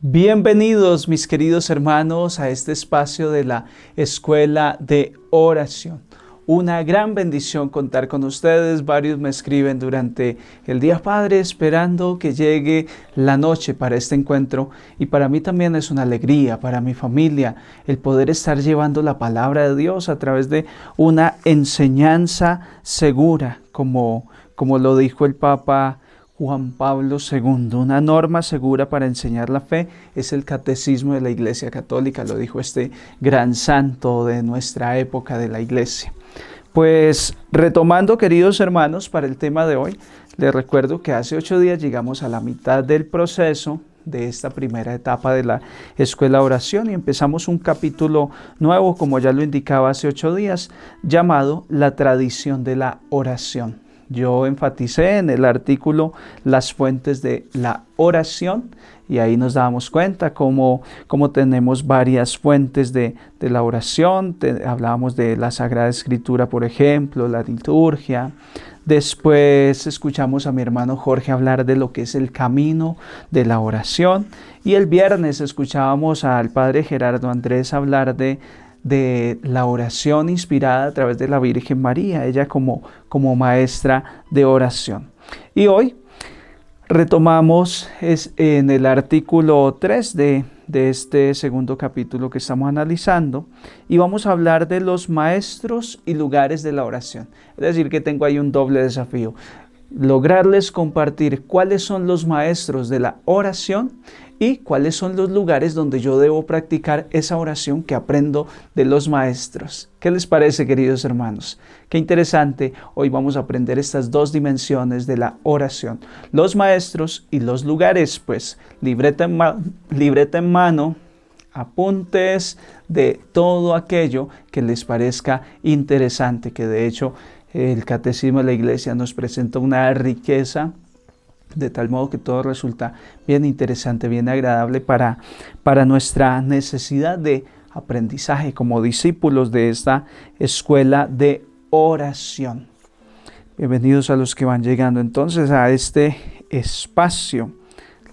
Bienvenidos, mis queridos hermanos, a este espacio de la Escuela de Oración. Una gran bendición contar con ustedes. Varios me escriben durante el día, Padre, esperando que llegue la noche para este encuentro. Y para mí también es una alegría, para mi familia, el poder estar llevando la palabra de Dios a través de una enseñanza segura, como lo dijo el Papa Juan Pablo II. Una norma segura para enseñar la fe es el catecismo de la Iglesia Católica, lo dijo este gran santo de nuestra época de la Iglesia. Pues retomando, queridos hermanos, para el tema de hoy, les recuerdo que hace 8 días llegamos a la mitad del proceso de esta primera etapa de la Escuela de Oración y empezamos un capítulo nuevo, como ya lo indicaba hace 8 días, llamado La tradición de la oración. Yo enfaticé en el artículo las fuentes de la oración y ahí nos damos cuenta cómo tenemos varias fuentes de la oración. Hablábamos de la Sagrada Escritura, por ejemplo, la liturgia. Después escuchamos a mi hermano Jorge hablar de lo que es el camino de la oración. Y el viernes escuchábamos al padre Gerardo Andrés hablar de la oración inspirada a través de la Virgen María, ella como maestra de oración. Y hoy retomamos en el artículo 3 de este segundo capítulo que estamos analizando y vamos a hablar de los maestros y lugares de la oración. Es decir, que tengo ahí un doble desafío: lograrles compartir cuáles son los maestros de la oración y cuáles son los lugares donde yo debo practicar esa oración que aprendo de los maestros. ¿Qué les parece, queridos hermanos? Qué interesante. Hoy vamos a aprender estas dos dimensiones de la oración: los maestros y los lugares. Pues libreta en mano, apuntes de todo aquello que les parezca interesante, que de hecho el Catecismo de la Iglesia nos presenta una riqueza de tal modo que todo resulta bien interesante, bien agradable para nuestra necesidad de aprendizaje como discípulos de esta escuela de oración. Bienvenidos a los que van llegando entonces a este espacio.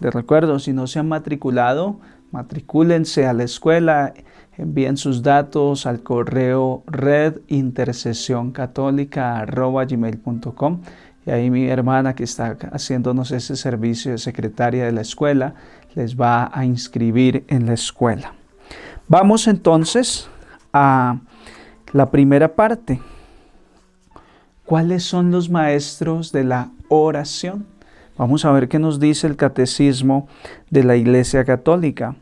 Les recuerdo, si no se han matriculado, matricúlense a la escuela. Envíen sus datos al correo redintercesioncatolica@gmail.com y ahí mi hermana, que está haciéndonos ese servicio de secretaria de la escuela, les va a inscribir en la escuela. Vamos entonces a la primera parte. ¿Cuáles son los maestros de la oración? Vamos a ver qué nos dice el Catecismo de la Iglesia Católica.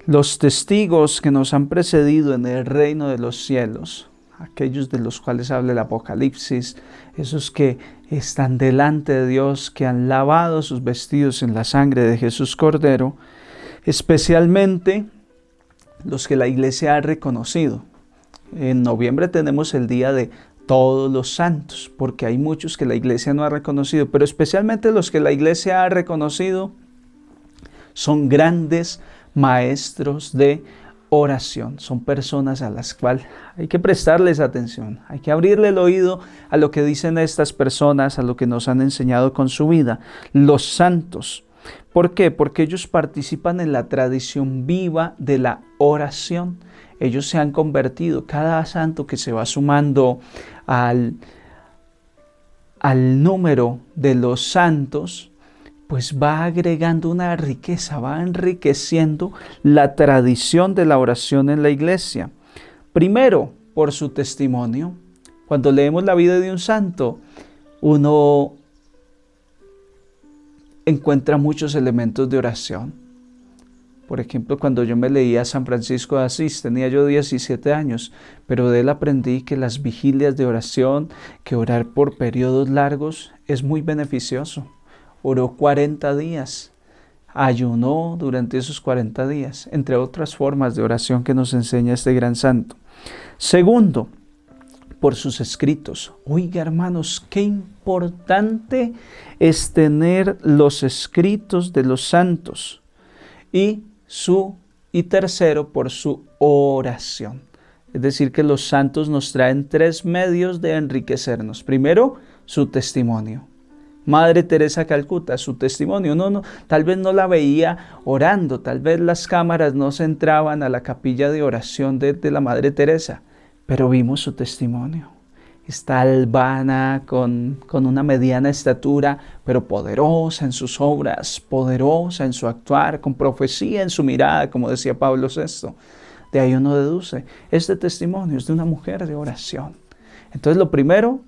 Los testigos que nos han precedido en el reino de los cielos, aquellos de los cuales habla el Apocalipsis, esos que están delante de Dios, que han lavado sus vestidos en la sangre de Jesús Cordero, especialmente los que la Iglesia ha reconocido. En noviembre tenemos el Día de Todos los Santos, porque hay muchos que la Iglesia no ha reconocido, pero especialmente los que la Iglesia ha reconocido son grandes maestros de oración. Son personas a las cuales hay que prestarles atención, hay que abrirle el oído a lo que dicen estas personas, a lo que nos han enseñado con su vida. Los santos. ¿Por qué? Porque ellos participan en la tradición viva de la oración. Ellos se han convertido, cada santo que se va sumando al número de los santos, pues va agregando una riqueza, va enriqueciendo la tradición de la oración en la iglesia. Primero, por su testimonio. Cuando leemos la vida de un santo, uno encuentra muchos elementos de oración. Por ejemplo, cuando yo me leía a San Francisco de Asís, tenía yo 17 años, pero de él aprendí que las vigilias de oración, que orar por periodos largos, es muy beneficioso. Oró 40 días, ayunó durante esos 40 días, entre otras formas de oración que nos enseña este gran santo. Segundo, por sus escritos. Oiga, hermanos, qué importante es tener los escritos de los santos. Y tercero, por su oración. Es decir, que los santos nos traen 3 medios de enriquecernos. Primero, su testimonio. Madre Teresa de Calcuta, su testimonio. Tal vez no la veía orando, tal vez las cámaras no se entraban a la capilla de oración de la Madre Teresa, pero vimos su testimonio. Está albana, con una mediana estatura, pero poderosa en sus obras, poderosa en su actuar, con profecía en su mirada, como decía Pablo VI. De ahí uno deduce, este testimonio es de una mujer de oración. Entonces lo primero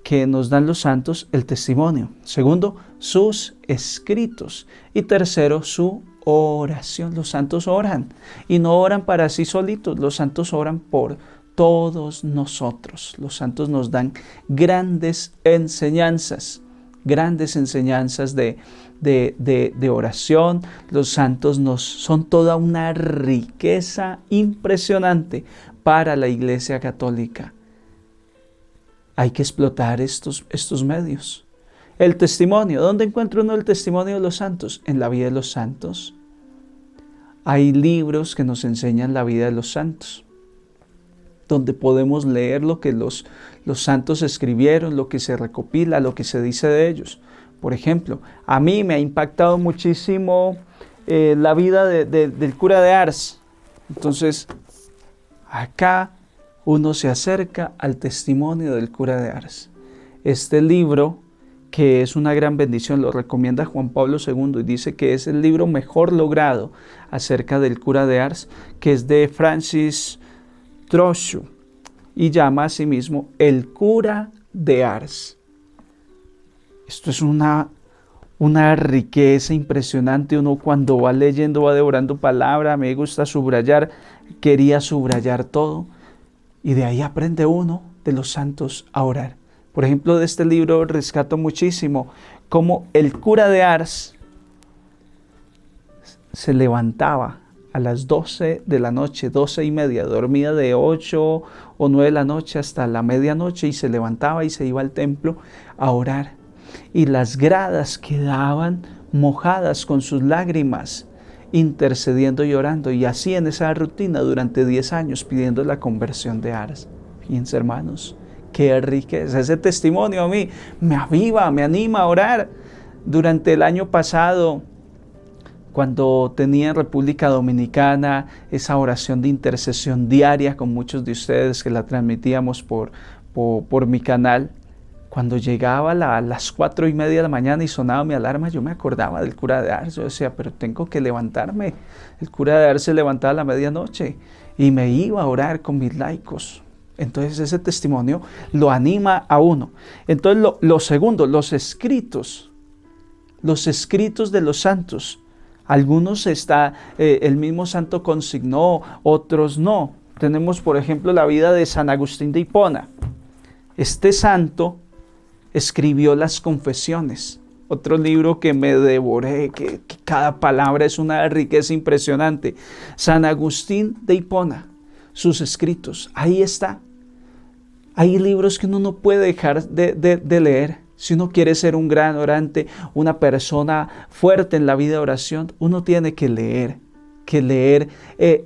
que nos dan los santos, el testimonio. Segundo, sus escritos. Y tercero, su oración. Los santos oran y no oran para sí solitos, los santos oran por todos nosotros. Los santos nos dan grandes enseñanzas de oración. Los santos son toda una riqueza impresionante para la Iglesia Católica. Hay que explotar estos medios. El testimonio. ¿Dónde encuentra uno el testimonio de los santos? En la vida de los santos. Hay libros que nos enseñan la vida de los santos, donde podemos leer lo que los santos escribieron, lo que se recopila, lo que se dice de ellos. Por ejemplo, a mí me ha impactado muchísimo la vida del cura de Ars. Entonces, acá uno se acerca al testimonio del cura de Ars. Este libro, que es una gran bendición, lo recomienda Juan Pablo II y dice que es el libro mejor logrado acerca del cura de Ars, que es de Francis Trochu, y llama a sí mismo El cura de Ars. Esto es una riqueza impresionante. Uno cuando va leyendo, va devorando palabra. Me gusta subrayar, quería subrayar todo. Y de ahí aprende uno de los santos a orar. Por ejemplo, de este libro rescato muchísimo cómo el cura de Ars se levantaba a las 12 de la noche, 12:30, dormía de 8 o 9 de la noche hasta la medianoche y se levantaba y se iba al templo a orar. Y las gradas quedaban mojadas con sus lágrimas, intercediendo y orando, y así en esa rutina durante 10 años pidiendo la conversión de Ars. Fíjense, hermanos, qué riqueza. Ese testimonio a mí me aviva, me anima a orar. Durante el año pasado, cuando tenía en República Dominicana esa oración de intercesión diaria con muchos de ustedes que la transmitíamos por mi canal, cuando llegaba a las 4:30 de la mañana y sonaba mi alarma, yo me acordaba del cura de Ars. Yo decía, pero tengo que levantarme. El cura de Ars se levantaba a la medianoche y me iba a orar con mis laicos. Entonces ese testimonio lo anima a uno. Entonces lo segundo, los escritos de los santos. Algunos el mismo santo consignó, otros no. Tenemos, por ejemplo, la vida de San Agustín de Hipona. Este santo escribió las Confesiones, otro libro que me devoré, que cada palabra es una riqueza impresionante. San Agustín de Hipona, sus escritos, ahí está. Hay libros que uno no puede dejar de leer. Si uno quiere ser un gran orante, una persona fuerte en la vida de oración, uno tiene que leer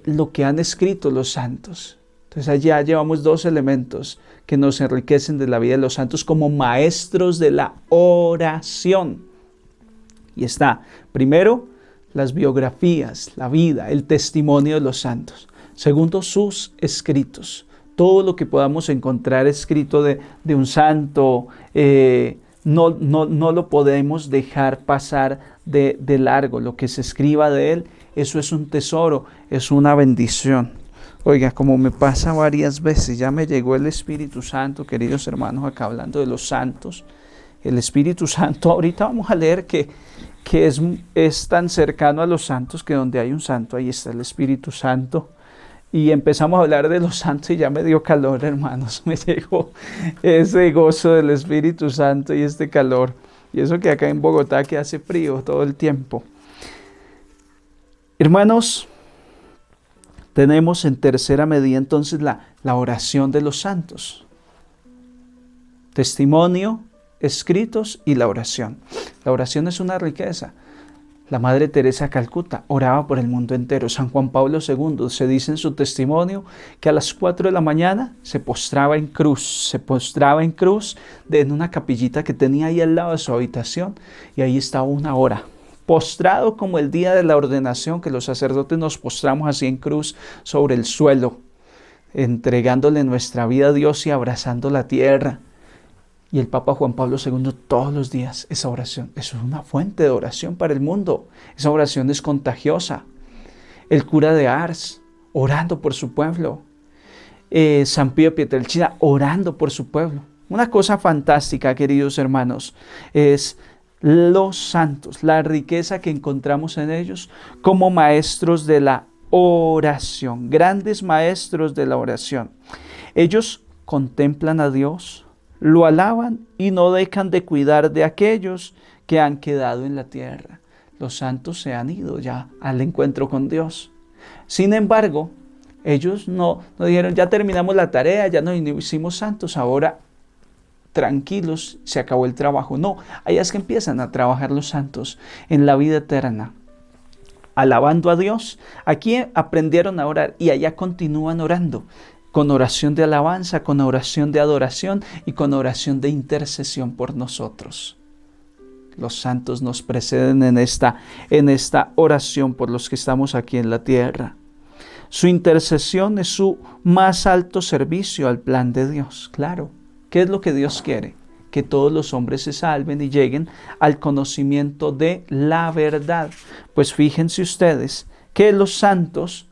lo que han escrito los santos. Entonces allá llevamos dos elementos que nos enriquecen de la vida de los santos como maestros de la oración. Y está, primero, las biografías, la vida, el testimonio de los santos. Segundo, sus escritos. Todo lo que podamos encontrar escrito de un santo, no lo podemos dejar pasar de largo. Lo que se escriba de él, eso es un tesoro, es una bendición. Oiga, como me pasa varias veces, ya me llegó el Espíritu Santo, queridos hermanos, acá hablando de los santos. El Espíritu Santo, ahorita vamos a leer que es tan cercano a los santos que donde hay un santo, ahí está el Espíritu Santo. Y empezamos a hablar de los santos y ya me dio calor, hermanos. Me llegó ese gozo del Espíritu Santo y este calor. Y eso que acá en Bogotá que hace frío todo el tiempo. Hermanos, tenemos en tercera medida entonces la oración de los santos. Testimonio, escritos y la oración. La oración es una riqueza. La Madre Teresa de Calcuta oraba por el mundo entero. San Juan Pablo II se dice en su testimonio que a las 4 de la mañana se postraba en cruz en una capillita que tenía ahí al lado de su habitación, y ahí estaba 1 hora, postrado como el día de la ordenación, que los sacerdotes nos postramos así en cruz sobre el suelo, entregándole nuestra vida a Dios y abrazando la tierra. Y el Papa Juan Pablo II todos los días esa oración. Eso es una fuente de oración para el mundo. Esa oración es contagiosa. El cura de Ars orando por su pueblo. San Pío de Pietrelcina orando por su pueblo. Una cosa fantástica, queridos hermanos, es los santos, la riqueza que encontramos en ellos como maestros de la oración, grandes maestros de la oración. Ellos contemplan a Dios, lo alaban y no dejan de cuidar de aquellos que han quedado en la tierra. Los santos se han ido ya al encuentro con Dios. Sin embargo, ellos no dijeron, ya terminamos la tarea, ya nos hicimos santos, ahora tranquilos, se acabó el trabajo. No, allá es que empiezan a trabajar los santos en la vida eterna, alabando a Dios. Aquí aprendieron a orar y allá continúan orando, con oración de alabanza, con oración de adoración y con oración de intercesión por nosotros. Los santos nos preceden en esta oración por los que estamos aquí en la tierra. Su intercesión es su más alto servicio al plan de Dios. Claro, ¿qué es lo que Dios quiere? Que todos los hombres se salven y lleguen al conocimiento de la verdad. Pues fíjense ustedes que los santos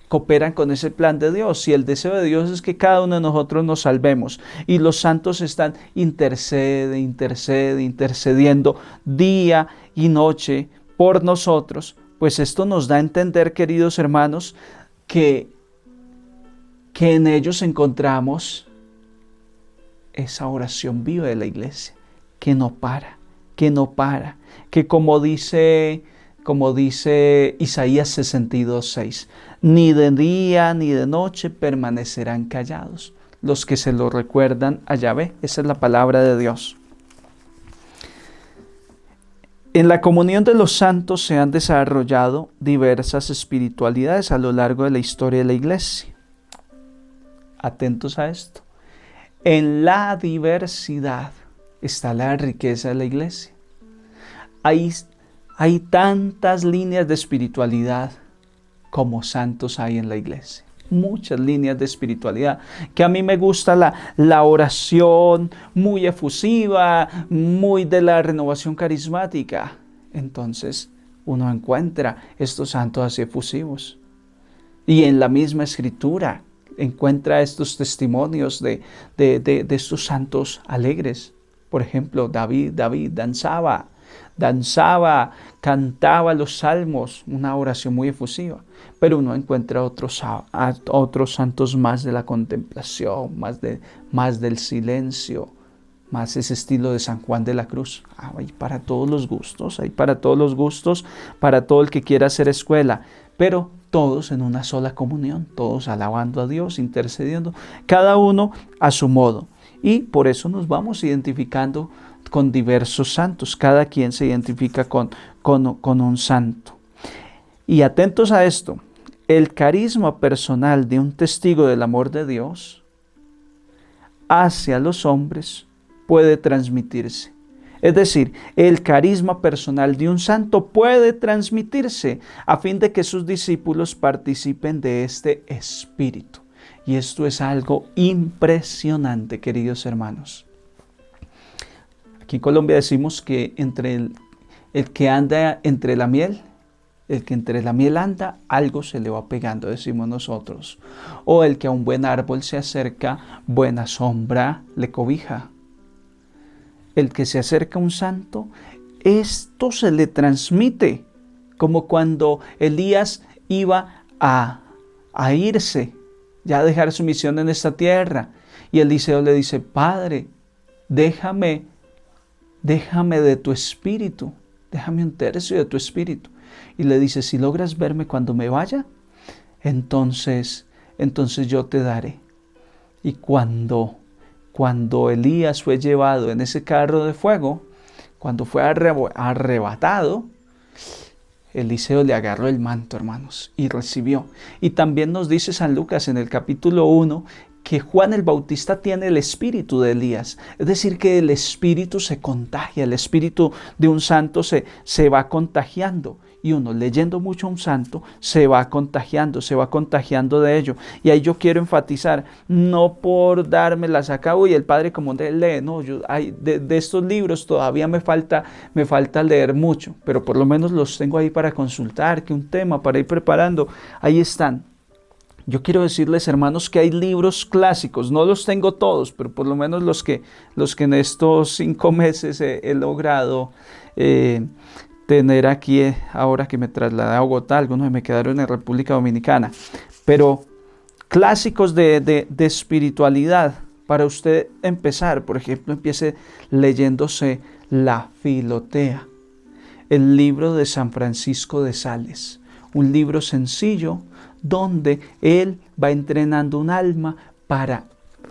cooperan con ese plan de Dios, y el deseo de Dios es que cada uno de nosotros nos salvemos, y los santos están intercediendo día y noche por nosotros. Pues esto nos da a entender, queridos hermanos, que en ellos encontramos esa oración viva de la iglesia, que no para, que como dice Isaías 62:6, ni de día ni de noche permanecerán callados los que se lo recuerdan a Yahvé. Esa es la palabra de Dios. En la comunión de los santos se han desarrollado diversas espiritualidades a lo largo de la historia de la iglesia. Atentos a esto. En la diversidad está la riqueza de la iglesia. Hay tantas líneas de espiritualidad como santos hay en la iglesia. Muchas líneas de espiritualidad. Que a mí me gusta la oración muy efusiva, muy de la renovación carismática. Entonces uno encuentra estos santos así efusivos. Y en la misma escritura encuentra estos testimonios de estos santos alegres. Por ejemplo, David danzaba, cantaba los salmos, una oración muy efusiva. Pero uno encuentra otros santos más de la contemplación, más del silencio, más ese estilo de San Juan de la Cruz. Hay para todos los gustos, para todo el que quiera hacer escuela, pero todos en una sola comunión, todos alabando a Dios, intercediendo, cada uno a su modo. Y por eso nos vamos identificando con diversos santos. Cada quien se identifica con un santo. Y atentos a esto, el carisma personal de un testigo del amor de Dios hacia los hombres puede transmitirse. Es decir, el carisma personal de un santo puede transmitirse a fin de que sus discípulos participen de este espíritu. Y esto es algo impresionante, queridos hermanos. Aquí en Colombia decimos que entre el que anda entre la miel, el que entre la miel anda, algo se le va pegando, decimos nosotros. O el que a un buen árbol se acerca, buena sombra le cobija. El que se acerca a un santo, esto se le transmite, como cuando Elías iba a irse, ya a dejar su misión en esta tierra. Y Eliseo le dice, Padre, déjame de tu espíritu, déjame un tercio de tu espíritu. Y le dice, si logras verme cuando me vaya, entonces yo te daré. Y cuando Elías fue llevado en ese carro de fuego, Cuando fue arrebatado, Eliseo le agarró el manto, hermanos, y recibió. Y también nos dice San Lucas en el capítulo 1 que Juan el Bautista tiene el espíritu de Elías. Es decir, que el espíritu se contagia, el espíritu de un santo se va contagiando. Y uno leyendo mucho a un santo se va contagiando de ello. Y ahí yo quiero enfatizar, no por dármelas a cabo y el padre como lee, no, de estos libros todavía me falta leer mucho, pero por lo menos los tengo ahí para consultar, que un tema para ir preparando, ahí están. Yo quiero decirles, hermanos, que hay libros clásicos, no los tengo todos, pero por lo menos los que en estos 5 meses he logrado tener aquí, ahora que me trasladé a Bogotá, algunos me quedaron en República Dominicana, pero clásicos de espiritualidad, para usted empezar, por ejemplo, empiece leyéndose La Filotea, el libro de San Francisco de Sales, un libro sencillo donde él va entrenando un alma para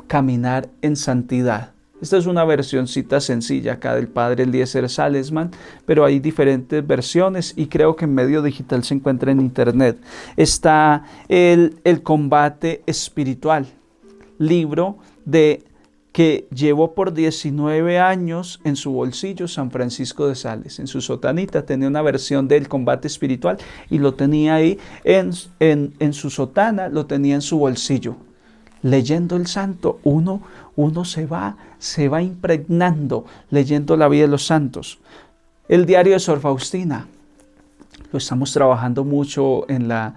caminar en santidad. Esta es una versioncita sencilla acá del padre Eliezer Salesman, pero hay diferentes versiones y creo que en medio digital se encuentra en internet. Está el combate espiritual, libro que llevó por 19 años en su bolsillo San Francisco de Sales. En su sotanita tenía una versión del combate espiritual y lo tenía ahí en su sotana, lo tenía en su bolsillo. Leyendo el santo, uno se va impregnando leyendo la vida de los santos. El diario de Sor Faustina, lo estamos trabajando mucho en la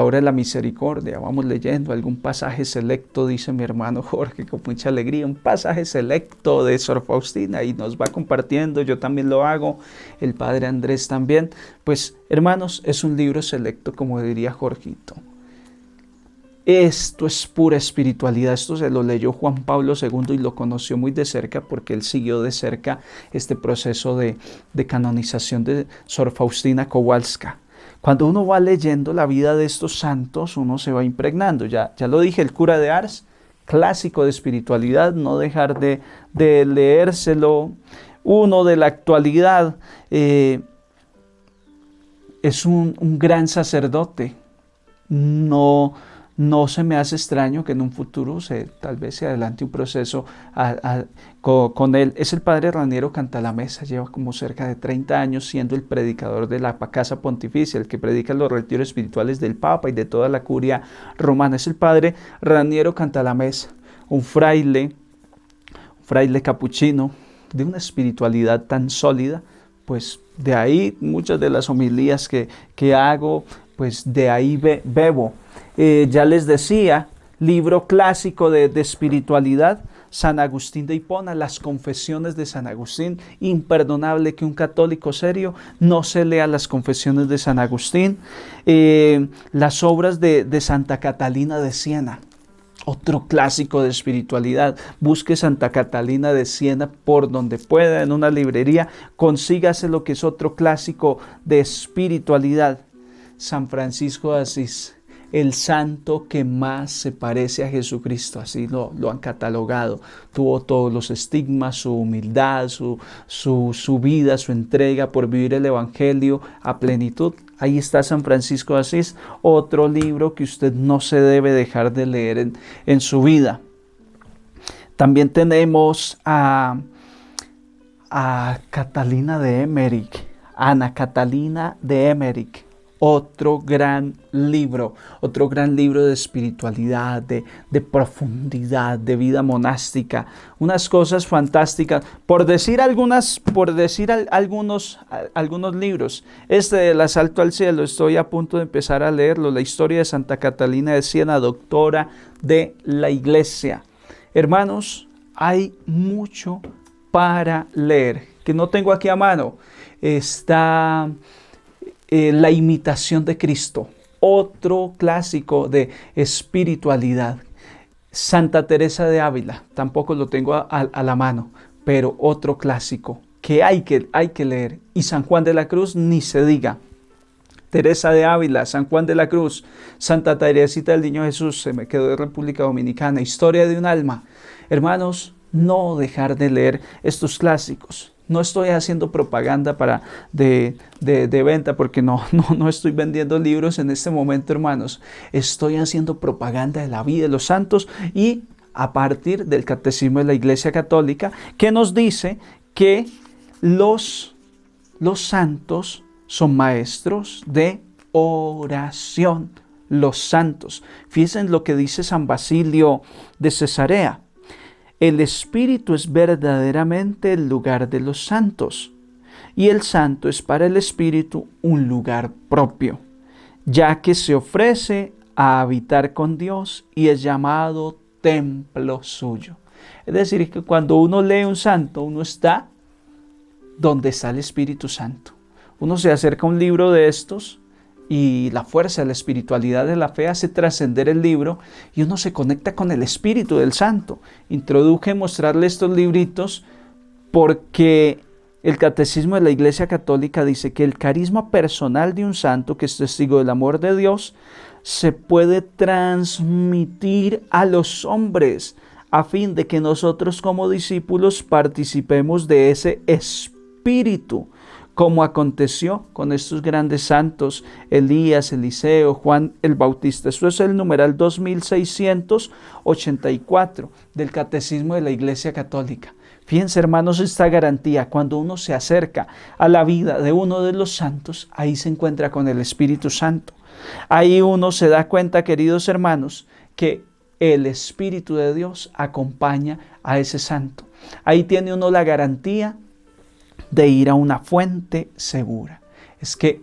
hora de la misericordia. Vamos leyendo algún pasaje selecto, dice mi hermano Jorge con mucha alegría, un pasaje selecto de Sor Faustina y nos va compartiendo, yo también lo hago, el padre Andrés también. Pues hermanos, es un libro selecto, como diría Jorgito. Esto es pura espiritualidad, esto se lo leyó Juan Pablo II y lo conoció muy de cerca porque él siguió de cerca este proceso de canonización de Sor Faustina Kowalska. Cuando uno va leyendo la vida de estos santos, uno se va impregnando. Ya lo dije, el cura de Ars, clásico de espiritualidad, no dejar de leérselo. Uno de la actualidad es un gran sacerdote. No se me hace extraño que en un futuro tal vez se adelante un proceso con él. Es el padre Raniero Cantalamessa, lleva como cerca de 30 años siendo el predicador de la Casa Pontificia, el que predica los retiros espirituales del Papa y de toda la curia romana. Es el padre Raniero Cantalamessa, un fraile capuchino de una espiritualidad tan sólida, pues de ahí muchas de las homilías que hago, pues de ahí bebo. Ya les decía, libro clásico de espiritualidad, San Agustín de Hipona, las confesiones de San Agustín. Imperdonable que un católico serio no se lea las confesiones de San Agustín. Las obras de Santa Catalina de Siena, otro clásico de espiritualidad. Busque Santa Catalina de Siena por donde pueda, en una librería, consígase lo que es otro clásico de espiritualidad. San Francisco de Asís, el santo que más se parece a Jesucristo, así lo han catalogado. Tuvo todos los estigmas, su humildad, su vida, su entrega por vivir el Evangelio a plenitud. Ahí está San Francisco de Asís, otro libro que usted no se debe dejar de leer en su vida. También tenemos a Catalina de Emmerich, Ana Catalina de Emmerich. Otro gran libro de espiritualidad, de profundidad, de vida monástica, unas cosas fantásticas. Por decir algunos libros, este del Asalto al Cielo, estoy a punto de empezar a leerlo, la historia de Santa Catalina de Siena, doctora de la Iglesia. Hermanos, hay mucho para leer, que no tengo aquí a mano. Está La Imitación de Cristo, otro clásico de espiritualidad. Santa Teresa de Ávila, tampoco lo tengo a la mano, pero otro clásico que hay que leer. Y San Juan de la Cruz, ni se diga. Teresa de Ávila, San Juan de la Cruz, Santa Teresita del Niño Jesús, se me quedó de República Dominicana, Historia de un alma. Hermanos, no dejar de leer estos clásicos. No estoy haciendo propaganda de venta, porque no estoy vendiendo libros en este momento, hermanos. Estoy haciendo propaganda de la vida de los santos y a partir del Catecismo de la Iglesia Católica, que nos dice que los santos son maestros de oración. Los santos. Fíjense lo que dice San Basilio de Cesarea. El Espíritu es verdaderamente el lugar de los santos, y el santo es para el Espíritu un lugar propio, ya que se ofrece a habitar con Dios y es llamado templo suyo. Es decir, que cuando uno lee un santo, uno está donde está el Espíritu Santo. Uno se acerca a un libro de estos y la fuerza de la espiritualidad de la fe hace trascender el libro y uno se conecta con el Espíritu del Santo. Introduje mostrarle estos libritos porque el Catecismo de la Iglesia Católica dice que el carisma personal de un santo que es testigo del amor de Dios se puede transmitir a los hombres a fin de que nosotros como discípulos participemos de ese Espíritu, como aconteció con estos grandes santos, Elías, Eliseo, Juan el Bautista. Esto es el numeral 2684 del Catecismo de la Iglesia Católica. Fíjense, hermanos, esta garantía, cuando uno se acerca a la vida de uno de los santos, ahí se encuentra con el Espíritu Santo. Ahí uno se da cuenta, queridos hermanos, que el Espíritu de Dios acompaña a ese santo. Ahí tiene uno la garantía de ir a una fuente segura. Es que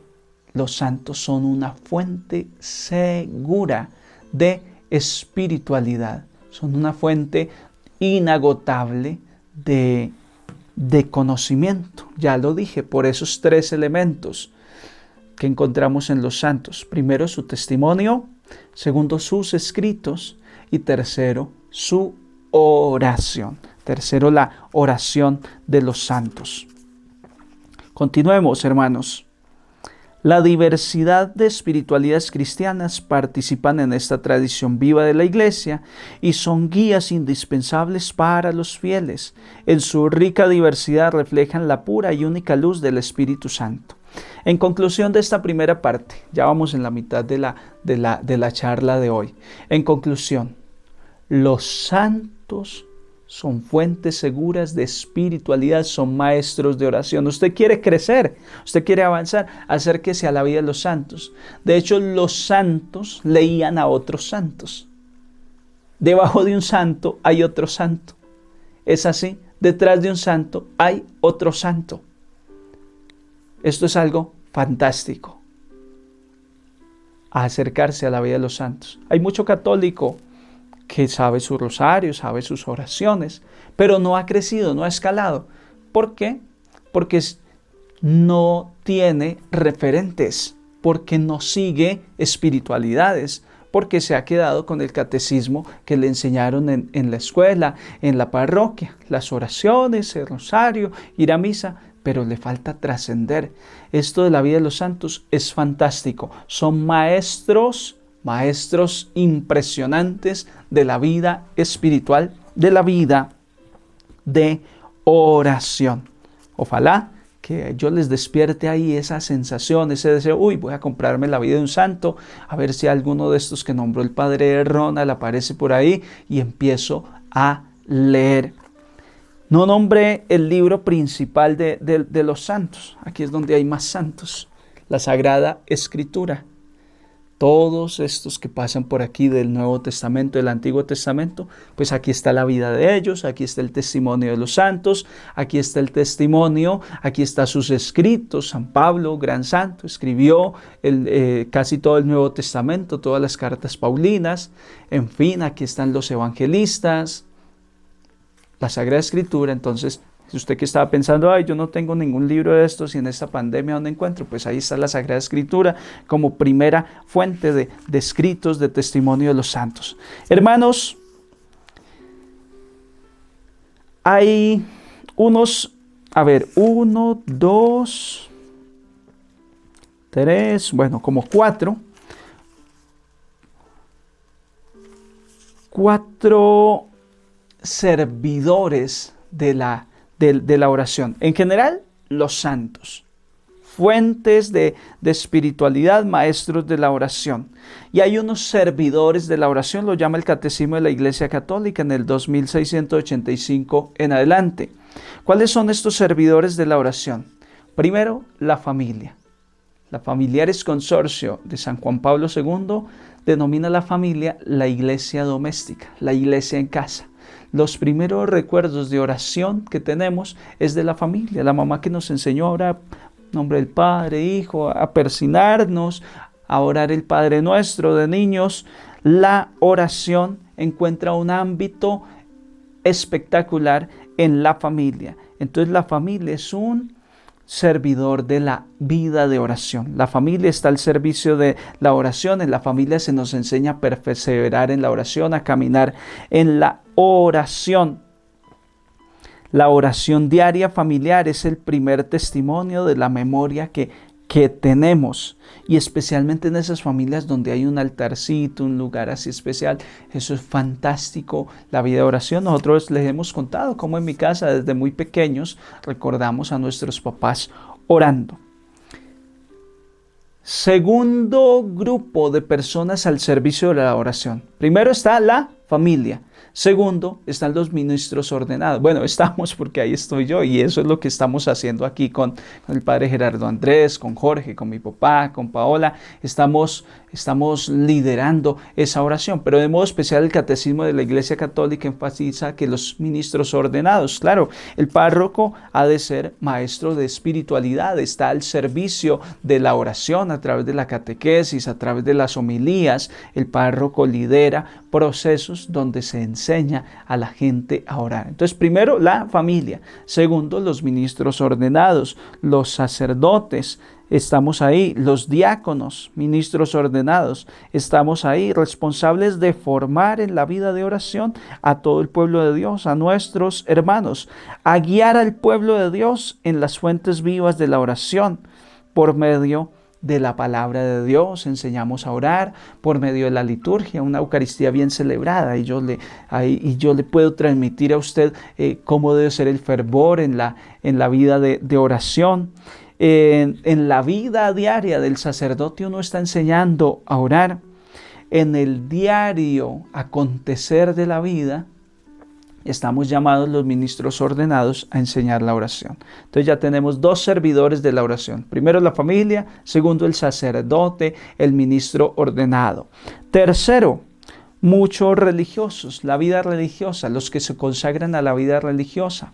los santos son una fuente segura de espiritualidad. Son una fuente inagotable de conocimiento. Ya lo dije, por esos 3 elementos que encontramos en los santos. Primero, su testimonio. Segundo, sus escritos. Y tercero, su oración. Tercero, la oración de los santos. Continuemos, hermanos. La diversidad de espiritualidades cristianas participan en esta tradición viva de la Iglesia y son guías indispensables para los fieles. En su rica diversidad reflejan la pura y única luz del Espíritu Santo. En conclusión de esta primera parte, ya vamos en la mitad de la charla de hoy. En conclusión, los santos son fuentes seguras de espiritualidad, son maestros de oración. Usted quiere crecer, usted quiere avanzar, acérquese a la vida de los santos. De hecho, los santos leían a otros santos. Debajo de un santo hay otro santo. Es así, detrás de un santo hay otro santo. Esto es algo fantástico. Acercarse a la vida de los santos. Hay mucho católico que sabe su rosario, sabe sus oraciones, pero no ha crecido, no ha escalado. ¿Por qué? Porque no tiene referentes, porque no sigue espiritualidades, porque se ha quedado con el catecismo que le enseñaron en la escuela, en la parroquia, las oraciones, el rosario, ir a misa, pero le falta trascender. Esto de la vida de los santos es fantástico. Son maestros impresionantes de la vida espiritual, de la vida de oración. Ojalá que yo les despierte ahí esa sensación, ese deseo, voy a comprarme la vida de un santo, a ver si alguno de estos que nombró el padre Ronald aparece por ahí y empiezo a leer. No nombré el libro principal de los santos. Aquí es donde hay más santos. La Sagrada Escritura. Todos estos que pasan por aquí del Nuevo Testamento, del Antiguo Testamento, pues aquí está la vida de ellos, aquí está el testimonio de los santos, aquí está el testimonio, aquí están sus escritos. San Pablo, gran santo, escribió casi todo el Nuevo Testamento, todas las cartas paulinas. En fin, aquí están los evangelistas, la Sagrada Escritura. Entonces, si usted que estaba pensando, yo no tengo ningún libro de estos y en esta pandemia ¿dónde encuentro? Pues ahí está la Sagrada Escritura como primera fuente de escritos, de testimonio de los santos. Hermanos, hay unos, 1, 2, 3, como 4 servidores de de la oración. En general, los santos. Fuentes de espiritualidad, maestros de la oración. Y hay unos servidores de la oración, lo llama el Catecismo de la Iglesia Católica en el 2685 en adelante. ¿Cuáles son estos servidores de la oración? Primero, la familia. La Familiares Consorcio de San Juan Pablo II denomina a la familia la iglesia doméstica, la iglesia en casa. Los primeros recuerdos de oración que tenemos es de la familia, la mamá que nos enseñó a orar en nombre del Padre, Hijo, a persignarnos, a orar el Padre Nuestro de niños. La oración encuentra un ámbito espectacular en la familia. Entonces la familia es un servidor de la vida de oración. La familia está al servicio de la oración. En la familia se nos enseña a perseverar en la oración, a caminar en la oración. La oración diaria familiar es el primer testimonio de la memoria que tenemos, y especialmente en esas familias donde hay un altarcito, un lugar así especial. Eso es fantástico, la vida de oración. Nosotros les hemos contado cómo en mi casa desde muy pequeños recordamos a nuestros papás orando. Segundo grupo de personas al servicio de la oración. Primero está la familia. Segundo, están los ministros ordenados. Bueno, estamos porque ahí estoy yo, y eso es lo que estamos haciendo aquí con el padre Gerardo Andrés, con Jorge, con mi papá, con Paola. Estamos liderando esa oración, pero de modo especial el Catecismo de la Iglesia Católica enfatiza que los ministros ordenados, claro, el párroco ha de ser maestro de espiritualidad, está al servicio de la oración a través de la catequesis, a través de las homilías. El párroco lidera procesos donde se enseña a la gente a orar. Entonces, primero, la familia. Segundo, los ministros ordenados, los sacerdotes. Estamos ahí, los diáconos, ministros ordenados, estamos ahí, responsables de formar en la vida de oración a todo el pueblo de Dios, a nuestros hermanos, a guiar al pueblo de Dios en las fuentes vivas de la oración por medio de la palabra de Dios. Enseñamos a orar por medio de la liturgia, una Eucaristía bien celebrada, y yo le puedo transmitir a usted cómo debe ser el fervor en la vida de oración. En la vida diaria del sacerdote uno está enseñando a orar. En el diario acontecer de la vida estamos llamados los ministros ordenados a enseñar la oración. Entonces ya tenemos dos servidores de la oración. Primero la familia, segundo el sacerdote, el ministro ordenado. Tercero, muchos religiosos, la vida religiosa, los que se consagran a la vida religiosa,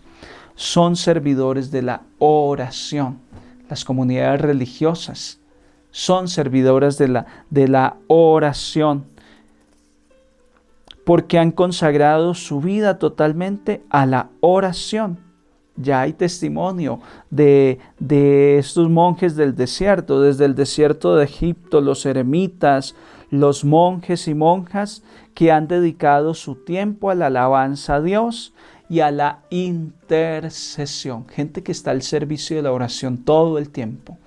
son servidores de la oración. Las comunidades religiosas son servidoras de la oración, porque han consagrado su vida totalmente a la oración. Ya hay testimonio de estos monjes del desierto, desde el desierto de Egipto, los eremitas, los monjes y monjas que han dedicado su tiempo a la alabanza a Dios y a la intercesión. Gente que está al servicio de la oración todo el tiempo,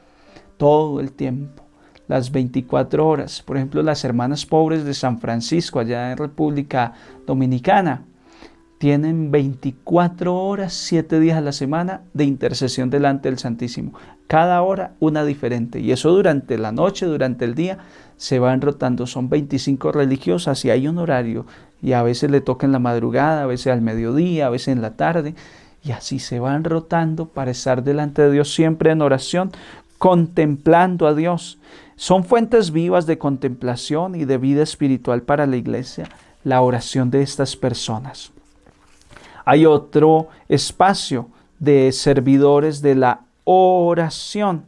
las 24 horas. Por ejemplo, las hermanas pobres de San Francisco, allá en República Dominicana, tienen 24 horas, 7 días a la semana de intercesión delante del Santísimo. Cada hora una diferente. Y eso durante la noche, durante el día, se van rotando. Son 25 religiosas y hay un horario. Y a veces le toca en la madrugada, a veces al mediodía, a veces en la tarde. Y así se van rotando para estar delante de Dios siempre en oración, contemplando a Dios. Son fuentes vivas de contemplación y de vida espiritual para la iglesia, la oración de estas personas. Hay otro espacio de servidores de la oración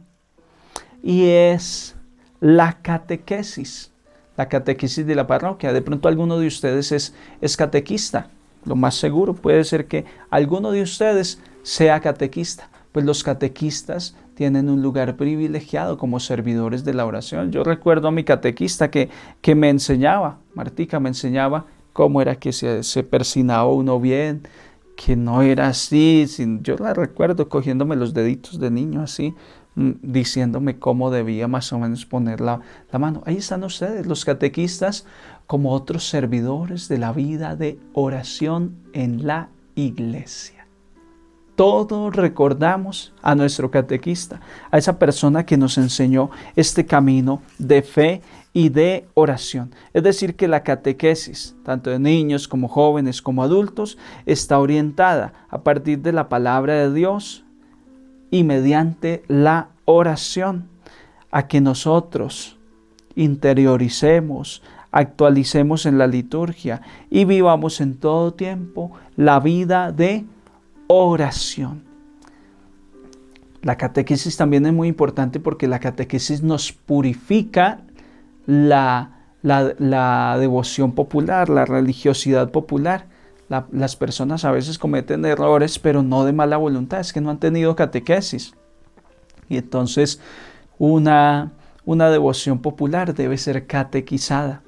y es la catequesis. La catequesis de la parroquia. De pronto alguno de ustedes es catequista. Lo más seguro puede ser que alguno de ustedes sea catequista. Pues los catequistas tienen un lugar privilegiado como servidores de la oración. Yo recuerdo a mi catequista que me enseñaba, Martica me enseñaba cómo era que se persinaba uno bien, que no era así. Yo la recuerdo cogiéndome los deditos de niño así, diciéndome cómo debía más o menos poner la mano. Ahí están ustedes, los catequistas, como otros servidores de la vida de oración en la iglesia. todos recordamos a nuestro catequista, a esa persona que nos enseñó este camino de fe y de oración. Es decir, que la catequesis, tanto de niños como jóvenes como adultos, está orientada a partir de la palabra de Dios y mediante la oración, a que nosotros interioricemos, actualicemos en la liturgia y vivamos en todo tiempo la vida de oración. La catequesis también es muy importante porque la catequesis nos purifica la devoción popular, la religiosidad popular. Las personas a veces cometen errores, pero no de mala voluntad, es que no han tenido catequesis. Y entonces una devoción popular debe ser catequizada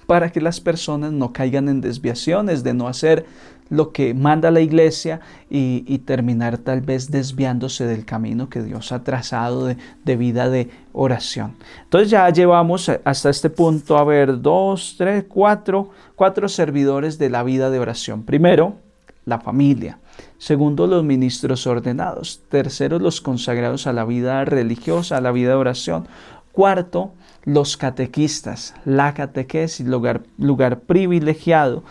para que las personas no caigan en desviaciones de no hacer lo que manda la iglesia y terminar tal vez desviándose del camino que Dios ha trazado de vida de oración. Entonces ya llevamos hasta este punto, a ver, 2, 3, 4 servidores de la vida de oración. Primero, la familia. Segundo, los ministros ordenados. Tercero, los consagrados a la vida religiosa, a la vida de oración. Cuarto, los catequistas, la catequesis, lugar privilegiado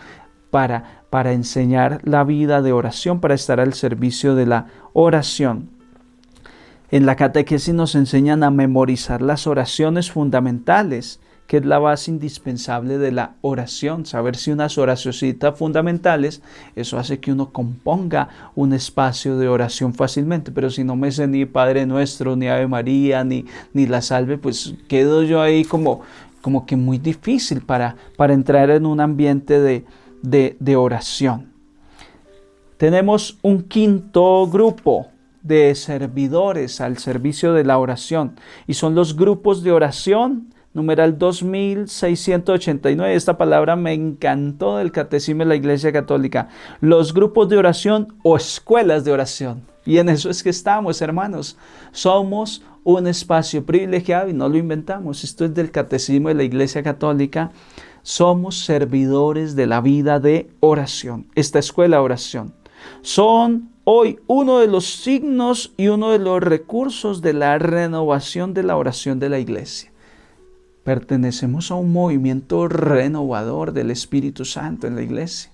para enseñar la vida de oración, para estar al servicio de la oración. En la catequesis nos enseñan a memorizar las oraciones fundamentales, que es la base indispensable de la oración. Saber si unas oracioncitas fundamentales, eso hace que uno componga un espacio de oración fácilmente. Pero si no me sé ni Padre Nuestro, ni Ave María, ni la Salve, pues quedo yo ahí como que muy difícil para entrar en un ambiente de oración. Tenemos un quinto grupo de servidores al servicio de la oración, y son los grupos de oración, numeral 2689. Esta palabra me encantó del Catecismo de la Iglesia Católica. Los grupos de oración o escuelas de oración. Y en eso es que estamos, hermanos. Somos un espacio privilegiado y no lo inventamos. Esto es del Catecismo de la Iglesia Católica. Somos servidores de la vida de oración. Esta escuela de oración son hoy uno de los signos y uno de los recursos de la renovación de la oración de la Iglesia. Pertenecemos a un movimiento renovador del Espíritu Santo en la Iglesia.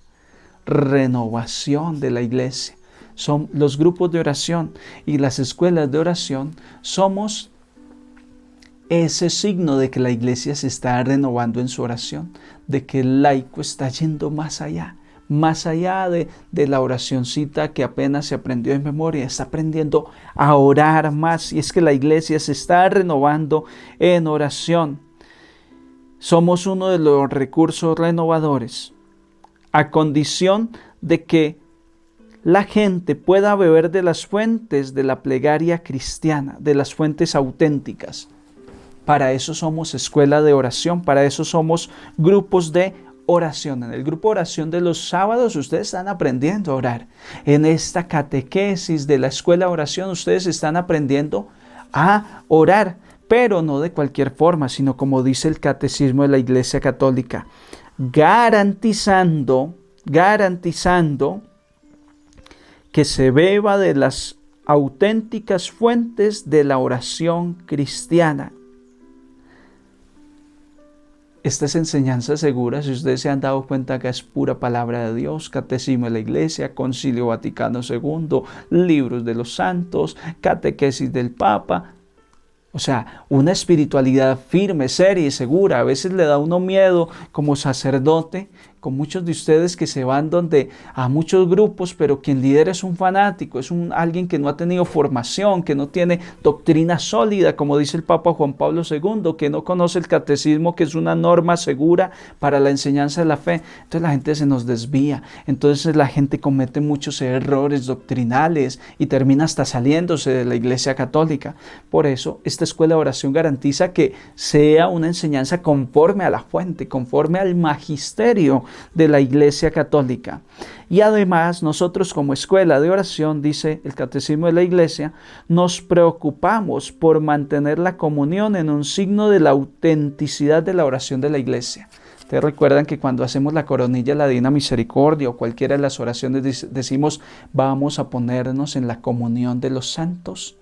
Renovación de la Iglesia. Son los grupos de oración y las escuelas de oración. Somos ese signo de que la Iglesia se está renovando en su oración, de que el laico está yendo más allá de la oracioncita que apenas se aprendió de memoria, está aprendiendo a orar más, y es que la Iglesia se está renovando en oración. Somos uno de los recursos renovadores, a condición de que la gente pueda beber de las fuentes de la plegaria cristiana, de las fuentes auténticas. Para eso somos escuela de oración, para eso somos grupos de oración. En el grupo de oración de los sábados ustedes están aprendiendo a orar. En esta catequesis de la escuela de oración ustedes están aprendiendo a orar, pero no de cualquier forma, sino como dice el Catecismo de la Iglesia Católica, garantizando que se beba de las auténticas fuentes de la oración cristiana. Esta es enseñanza segura, si ustedes se han dado cuenta que es pura palabra de Dios, Catecismo de la Iglesia, Concilio Vaticano II, libros de los santos, catequesis del Papa. O sea, una espiritualidad firme, seria y segura. A veces le da a uno miedo como sacerdote, con muchos de ustedes que se van a muchos grupos, pero quien lidera es un fanático, es alguien que no ha tenido formación, que no tiene doctrina sólida, como dice el Papa Juan Pablo II, que no conoce el catecismo, que es una norma segura para la enseñanza de la fe. Entonces la gente se nos desvía, entonces la gente comete muchos errores doctrinales y termina hasta saliéndose de la Iglesia Católica. Por eso esta escuela de oración garantiza que sea una enseñanza conforme a la fuente, conforme al magisterio de la Iglesia Católica. Y además nosotros como escuela de oración, dice el Catecismo de la Iglesia, nos preocupamos por mantener la comunión en un signo de la autenticidad de la oración de la Iglesia. Ustedes recuerdan que cuando hacemos la coronilla de la Divina Misericordia o cualquiera de las oraciones decimos, vamos a ponernos en la comunión de los santos.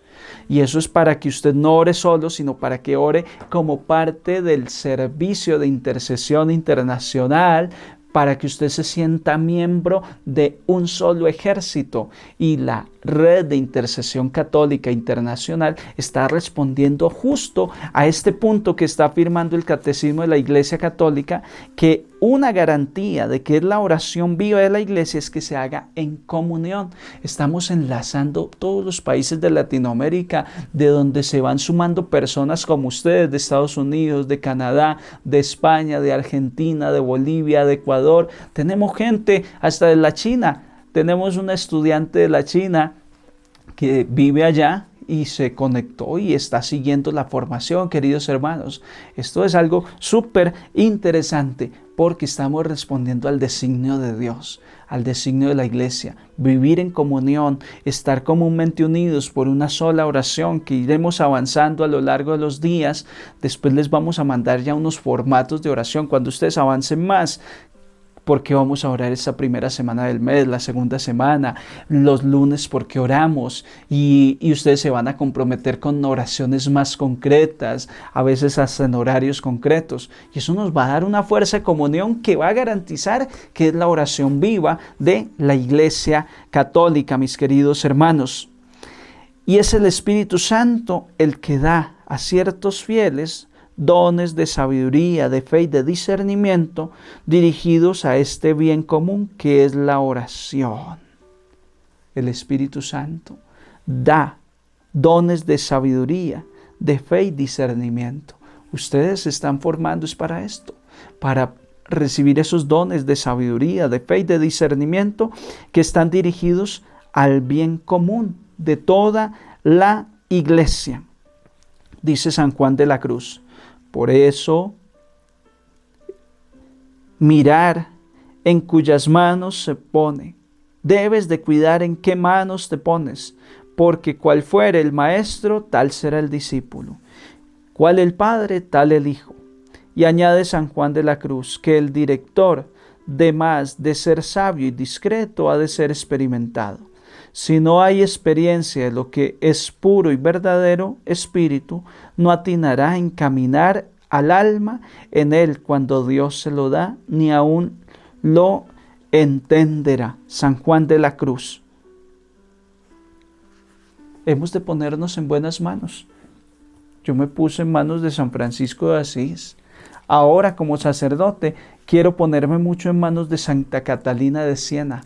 Y eso es para que usted no ore solo, sino para que ore como parte del servicio de intercesión internacional, para que usted se sienta miembro de un solo ejército. Y la red de intercesión católica internacional está respondiendo justo a este punto que está afirmando el Catecismo de la Iglesia Católica, que una garantía de que es la oración viva de la Iglesia es que se haga en comunión. Estamos enlazando todos los países de Latinoamérica, de donde se van sumando personas como ustedes, de Estados Unidos, de Canadá, de España, de Argentina, de Bolivia, de Ecuador. Tenemos gente hasta de la China. Tenemos una estudiante de la China que vive allá y se conectó y está siguiendo la formación, queridos hermanos. Esto es algo súper interesante porque estamos respondiendo al designio de Dios, al designio de la Iglesia. Vivir en comunión, estar comúnmente unidos por una sola oración que iremos avanzando a lo largo de los días. Después les vamos a mandar ya unos formatos de oración cuando ustedes avancen más, porque vamos a orar esta primera semana del mes, la segunda semana, los lunes porque oramos y ustedes se van a comprometer con oraciones más concretas, a veces hasta en horarios concretos. Y eso nos va a dar una fuerza de comunión que va a garantizar que es la oración viva de la Iglesia Católica, mis queridos hermanos. Y es el Espíritu Santo el que da a ciertos fieles dones de sabiduría, de fe y de discernimiento dirigidos a este bien común que es la oración. El Espíritu Santo da dones de sabiduría, de fe y discernimiento. Ustedes se están formando es para esto, para recibir esos dones de sabiduría, de fe y de discernimiento que están dirigidos al bien común de toda la Iglesia. Dice San Juan de la Cruz: por eso, mirar en cuyas manos se pone. Debes de cuidar en qué manos te pones, porque cual fuere el maestro, tal será el discípulo. Cual el padre, tal el hijo. Y añade San Juan de la Cruz que el director, de más de ser sabio y discreto, ha de ser experimentado. Si no hay experiencia de lo que es puro y verdadero espíritu, no atinará a encaminar al alma en él cuando Dios se lo da, ni aún lo entenderá. San Juan de la Cruz. Hemos de ponernos en buenas manos. Yo me puse en manos de San Francisco de Asís. Ahora, como sacerdote, quiero ponerme mucho en manos de Santa Catalina de Siena.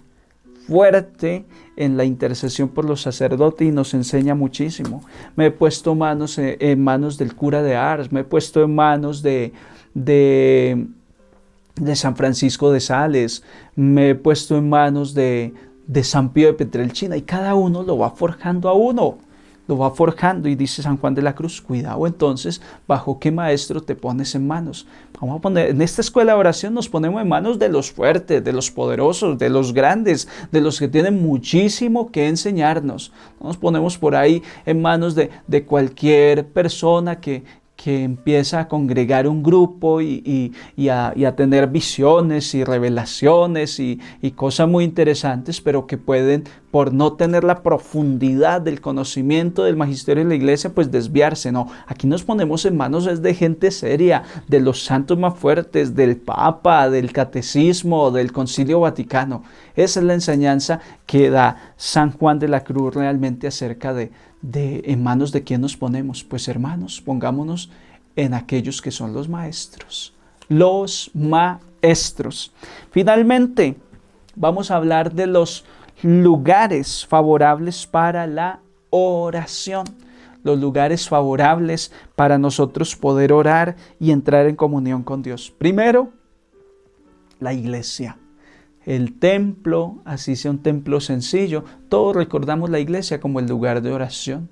Fuerte en la intercesión por los sacerdotes y nos enseña muchísimo. Me he puesto en manos del cura de Ars, me he puesto en manos de San Francisco de Sales, me he puesto en manos de San Pío de Pietrelcina, y cada uno lo va forjando a uno. Lo va forjando, y dice San Juan de la Cruz, cuidado entonces, bajo qué maestro te pones en manos. Vamos a poner, en esta escuela de oración nos ponemos en manos de los fuertes, de los poderosos, de los grandes, de los que tienen muchísimo que enseñarnos. No nos ponemos por ahí en manos de cualquier persona que empieza a congregar un grupo y a tener visiones y revelaciones y cosas muy interesantes, pero que pueden, por no tener la profundidad del conocimiento del magisterio de la Iglesia, pues desviarse. No, aquí nos ponemos en manos de gente seria, de los santos más fuertes, del Papa, del Catecismo, del Concilio Vaticano. Esa es la enseñanza que da San Juan de la Cruz realmente acerca de en manos de quién nos ponemos. Pues hermanos, pongámonos en aquellos que son los maestros. Los maestros. Finalmente, vamos a hablar de los lugares favorables para la oración. Los lugares favorables para nosotros poder orar y entrar en comunión con Dios. Primero, la iglesia. El templo, así sea un templo sencillo, todos recordamos la iglesia como el lugar de oración.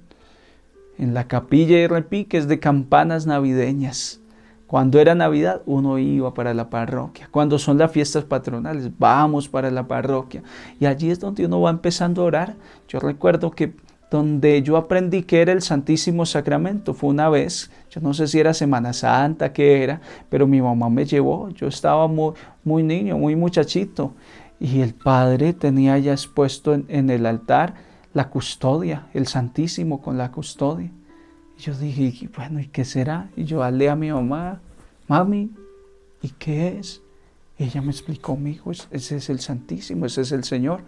En la capilla y repiques de campanas navideñas. Cuando era Navidad, uno iba para la parroquia. Cuando son las fiestas patronales, vamos para la parroquia. Y allí es donde uno va empezando a orar. Yo recuerdo que donde yo aprendí que era el Santísimo Sacramento. Fue una vez, yo no sé si era Semana Santa, qué era, pero mi mamá me llevó. Yo estaba muy niño, muy muchachito, y el Padre tenía ya expuesto en el altar la custodia, el Santísimo con la custodia. Y yo dije, bueno, ¿y qué será? Y yo hablé a mi mamá, mami, ¿y qué es? Y ella me explicó, mi hijo, ese es el Santísimo, ese es el Señor.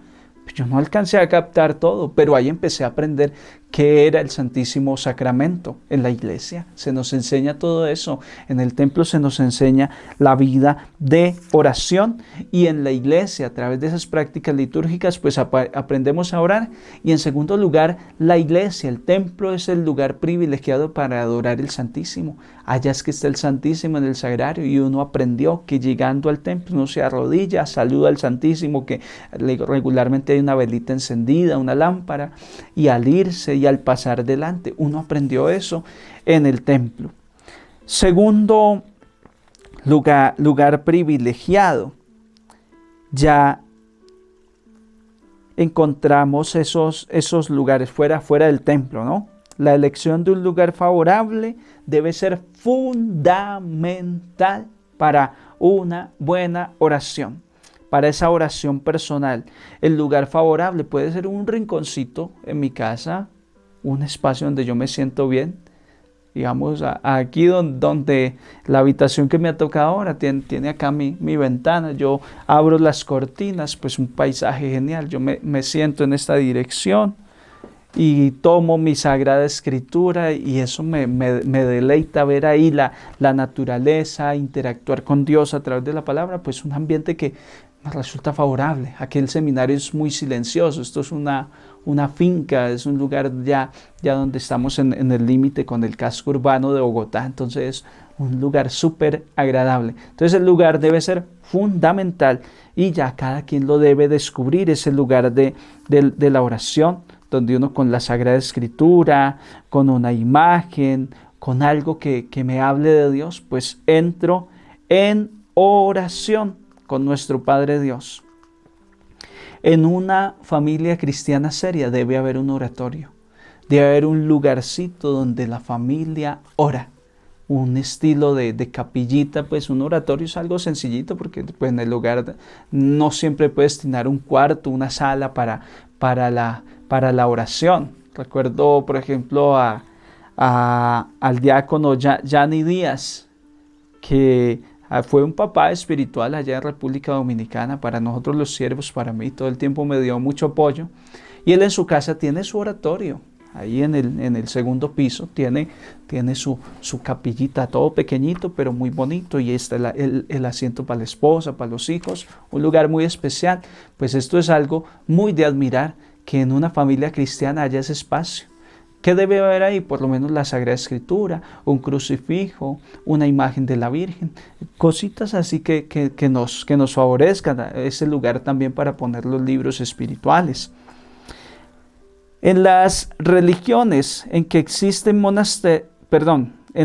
Yo no alcancé a captar todo, pero ahí empecé a aprender qué era el Santísimo Sacramento. En la iglesia se nos enseña todo eso. En el templo se nos enseña la vida de oración, y en la iglesia, a través de esas prácticas litúrgicas, pues aprendemos a orar. Y en segundo lugar, la iglesia, el templo, es el lugar privilegiado para adorar el Santísimo. Allá es que está el Santísimo en el sagrario, y uno aprendió que llegando al templo uno se arrodilla, saluda al Santísimo, que regularmente hay una velita encendida, una lámpara, y al irse y al pasar delante, uno aprendió eso en el templo. Segundo lugar privilegiado, ya encontramos esos lugares fuera del templo, ¿no? La elección de un lugar favorable debe ser fundamental para una buena oración, para esa oración personal. El lugar favorable puede ser un rinconcito en mi casa, un espacio donde yo me siento bien. Digamos, aquí donde la habitación que me ha tocado ahora tiene acá mi ventana. Yo abro las cortinas, pues un paisaje genial. Yo me siento en esta dirección y tomo mi Sagrada Escritura, y eso me deleita ver ahí la naturaleza, interactuar con Dios a través de la palabra, pues un ambiente que me resulta favorable. Aquí el seminario es muy silencioso, esto es una finca, es un lugar ya donde estamos en el límite con el casco urbano de Bogotá, entonces es un lugar súper agradable. Entonces el lugar debe ser fundamental, y ya cada quien lo debe descubrir, ese lugar de la oración, donde uno con la Sagrada Escritura, con una imagen, con algo que me hable de Dios, pues entro en oración con nuestro Padre Dios. En una familia cristiana seria debe haber un oratorio, debe haber un lugarcito donde la familia ora, un estilo de capillita. Pues un oratorio es algo sencillito, porque pues, en el hogar no siempre puedes destinar un cuarto, una sala para la oración. Recuerdo, por ejemplo, al diácono Yanni Díaz, que fue un papá espiritual allá en República Dominicana, para nosotros los siervos, para mí, todo el tiempo me dio mucho apoyo. Y él en su casa tiene su oratorio, ahí en el segundo piso, tiene su capillita, todo pequeñito, pero muy bonito, y está el asiento para la esposa, para los hijos, un lugar muy especial. Pues esto es algo muy de admirar, que en una familia cristiana haya ese espacio. ¿Qué debe haber ahí? Por lo menos la Sagrada Escritura, un crucifijo, una imagen de la Virgen, cositas así que nos favorezcan ese lugar también para poner los libros espirituales. En las religiones en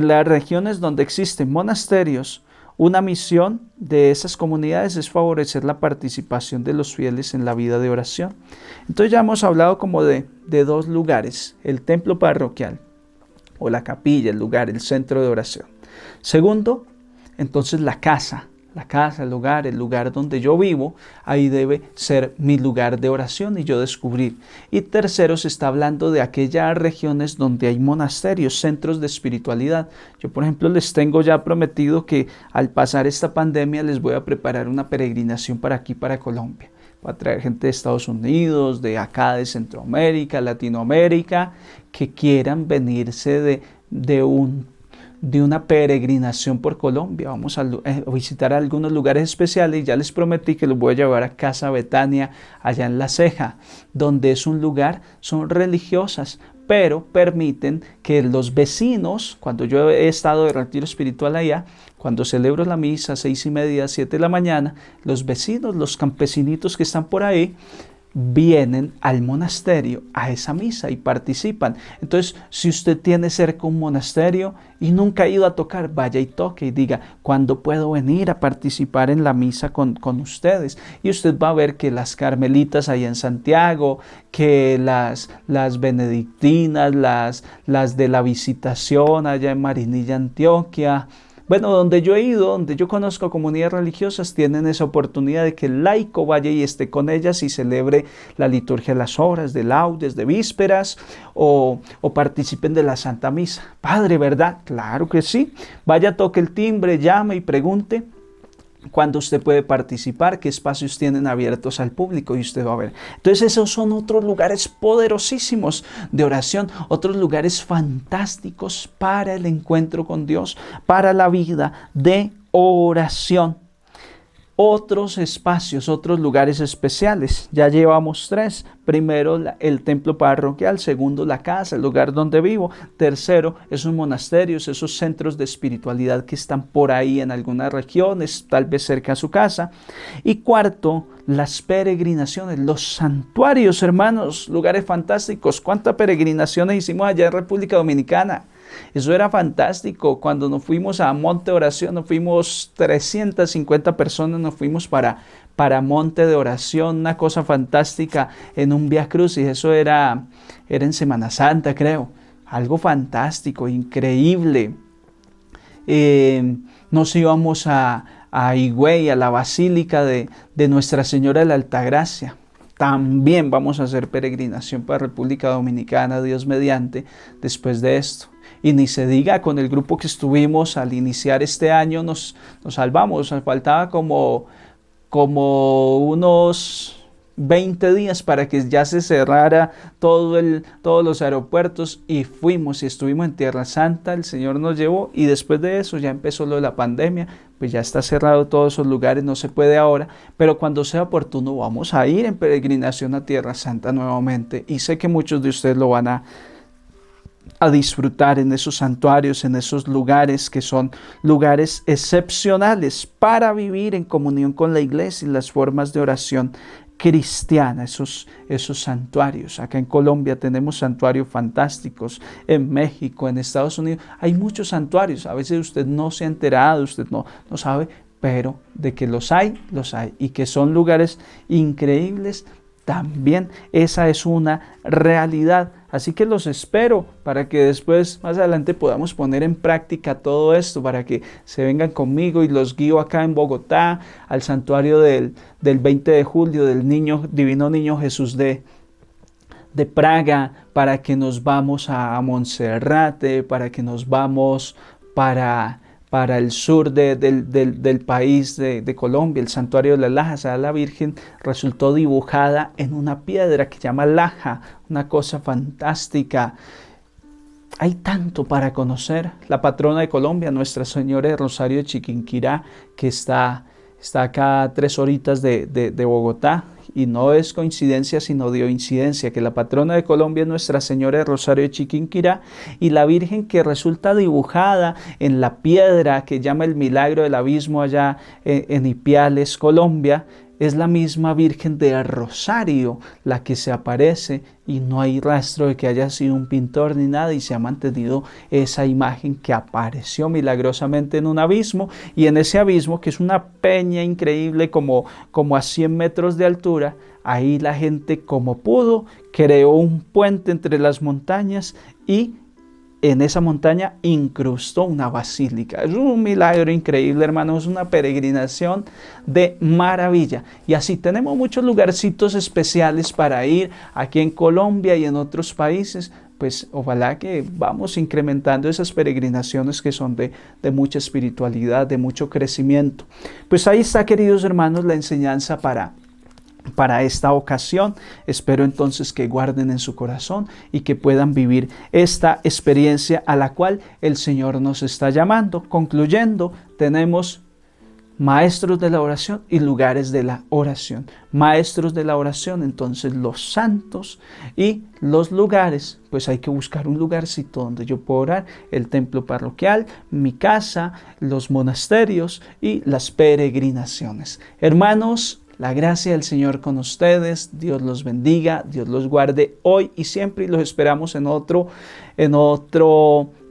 las regiones donde existen monasterios, una misión de esas comunidades es favorecer la participación de los fieles en la vida de oración. Entonces ya hemos hablado como de dos lugares: el templo parroquial o la capilla, el lugar, el centro de oración. Segundo, entonces la casa, el lugar donde yo vivo, ahí debe ser mi lugar de oración y yo descubrir. Y tercero, se está hablando de aquellas regiones donde hay monasterios, centros de espiritualidad. Yo, por ejemplo, les tengo ya prometido que al pasar esta pandemia les voy a preparar una peregrinación para aquí, para Colombia. Voy a traer gente de Estados Unidos, de acá, de Centroamérica, Latinoamérica, que quieran venirse de una peregrinación por Colombia. Vamos a visitar algunos lugares especiales, y ya les prometí que los voy a llevar a Casa Betania, allá en La Ceja, donde es un lugar, son religiosas, pero permiten que los vecinos, cuando yo he estado de retiro espiritual allá, cuando celebro la misa 6:30, 7 de la mañana, los vecinos, los campesinitos que están por ahí, vienen al monasterio a esa misa y participan. Entonces, si usted tiene cerca un monasterio y nunca ha ido a tocar, vaya y toque y diga, ¿cuándo puedo venir a participar en la misa con ustedes? Y usted va a ver que las carmelitas allá en Santiago, que las benedictinas, las de la Visitación allá en Marinilla, Antioquia, bueno, donde yo he ido, donde yo conozco comunidades religiosas, tienen esa oportunidad de que el laico vaya y esté con ellas y celebre la liturgia de las horas, de laudes, de vísperas, o participen de la Santa Misa. Padre, ¿verdad? Claro que sí. Vaya, toque el timbre, llame y pregunte cuándo usted puede participar, qué espacios tienen abiertos al público y usted va a ver. Entonces esos son otros lugares poderosísimos de oración, otros lugares fantásticos para el encuentro con Dios, para la vida de oración. Otros espacios, otros lugares especiales. Ya llevamos 3. Primero, el templo parroquial. Segundo, la casa, el lugar donde vivo. Tercero, esos monasterios, esos centros de espiritualidad que están por ahí en algunas regiones, tal vez cerca a su casa. Y cuarto, las peregrinaciones, los santuarios, hermanos, lugares fantásticos. ¿Cuántas peregrinaciones hicimos allá en República Dominicana? Eso era fantástico. Cuando nos fuimos a Monte de Oración, nos fuimos 350 personas, nos fuimos para Monte de Oración, una cosa fantástica en un Vía Crucis. Eso era en Semana Santa, creo. Algo fantástico, increíble. Nos íbamos a Higüey, a la Basílica de Nuestra Señora de la Altagracia. También vamos a hacer peregrinación para República Dominicana, Dios mediante, después de esto. Y ni se diga, con el grupo que estuvimos al iniciar este año nos salvamos. Nos faltaba como unos 20 días para que ya se cerrara todos los aeropuertos y fuimos y estuvimos en Tierra Santa. El Señor nos llevó y después de eso ya empezó lo de la pandemia. Pues ya está cerrado todos esos lugares, no se puede ahora, pero cuando sea oportuno vamos a ir en peregrinación a Tierra Santa nuevamente y sé que muchos de ustedes lo van a disfrutar en esos santuarios, en esos lugares que son lugares excepcionales para vivir en comunión con la iglesia y las formas de oración cristiana, esos santuarios. Acá en Colombia tenemos santuarios fantásticos, en México, en Estados Unidos, hay muchos santuarios. A veces usted no se ha enterado, usted no sabe, pero de que los hay, y que son lugares increíbles, también esa es una realidad. Así que los espero para que después, más adelante, podamos poner en práctica todo esto, para que se vengan conmigo y los guío acá en Bogotá, al santuario del 20 de julio del Divino Niño Jesús de Praga, para que nos vamos a Monserrate, para que nos vamos para el sur del país de Colombia, el santuario de la Laja. O sea, la Virgen resultó dibujada en una piedra que se llama Laja, una cosa fantástica. Hay tanto para conocer. La patrona de Colombia, Nuestra Señora de Rosario de Chiquinquirá, que está acá a 3 horitas de Bogotá. Y no es coincidencia, sino dio incidencia, que la patrona de Colombia es Nuestra Señora de Rosario de Chiquinquirá, y la Virgen que resulta dibujada en la piedra que llama el Milagro del Abismo allá en Ipiales, Colombia, es la misma Virgen de Rosario la que se aparece, y no hay rastro de que haya sido un pintor ni nada, y se ha mantenido esa imagen que apareció milagrosamente en un abismo, y en ese abismo, que es una peña increíble como a 100 metros de altura, ahí la gente, como pudo, creó un puente entre las montañas y en esa montaña incrustó una basílica. Es un milagro increíble, hermanos, es una peregrinación de maravilla. Y así tenemos muchos lugarcitos especiales para ir aquí en Colombia y en otros países. Pues ojalá que vamos incrementando esas peregrinaciones que son de mucha espiritualidad, de mucho crecimiento. Pues ahí está, queridos hermanos, la enseñanza para esta ocasión. Espero entonces que guarden en su corazón y que puedan vivir esta experiencia a la cual el Señor nos está llamando. Concluyendo, tenemos maestros de la oración y lugares de la oración. Maestros de la oración, entonces los santos, y los lugares, pues hay que buscar un lugarcito donde yo pueda orar: el templo parroquial, mi casa, los monasterios y las peregrinaciones. Hermanos, La gracia del Señor con ustedes. Dios los bendiga, Dios los guarde hoy y siempre. Y los esperamos en otro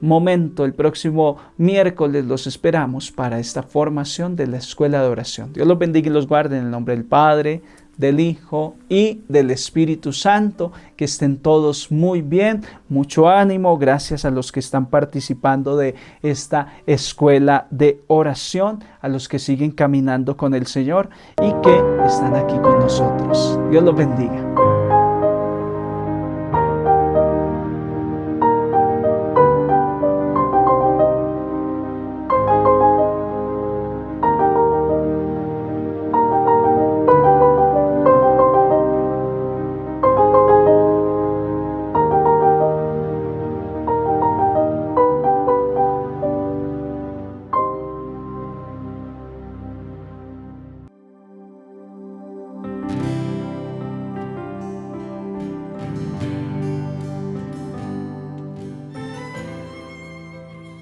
momento. El próximo miércoles los esperamos para esta formación de la escuela de oración. Dios los bendiga y los guarde en el nombre del Padre, del Hijo y del Espíritu Santo. Que estén todos muy bien, mucho ánimo. Gracias a los que están participando de esta escuela de oración, a los que siguen caminando con el Señor y que están aquí con nosotros. Dios los bendiga.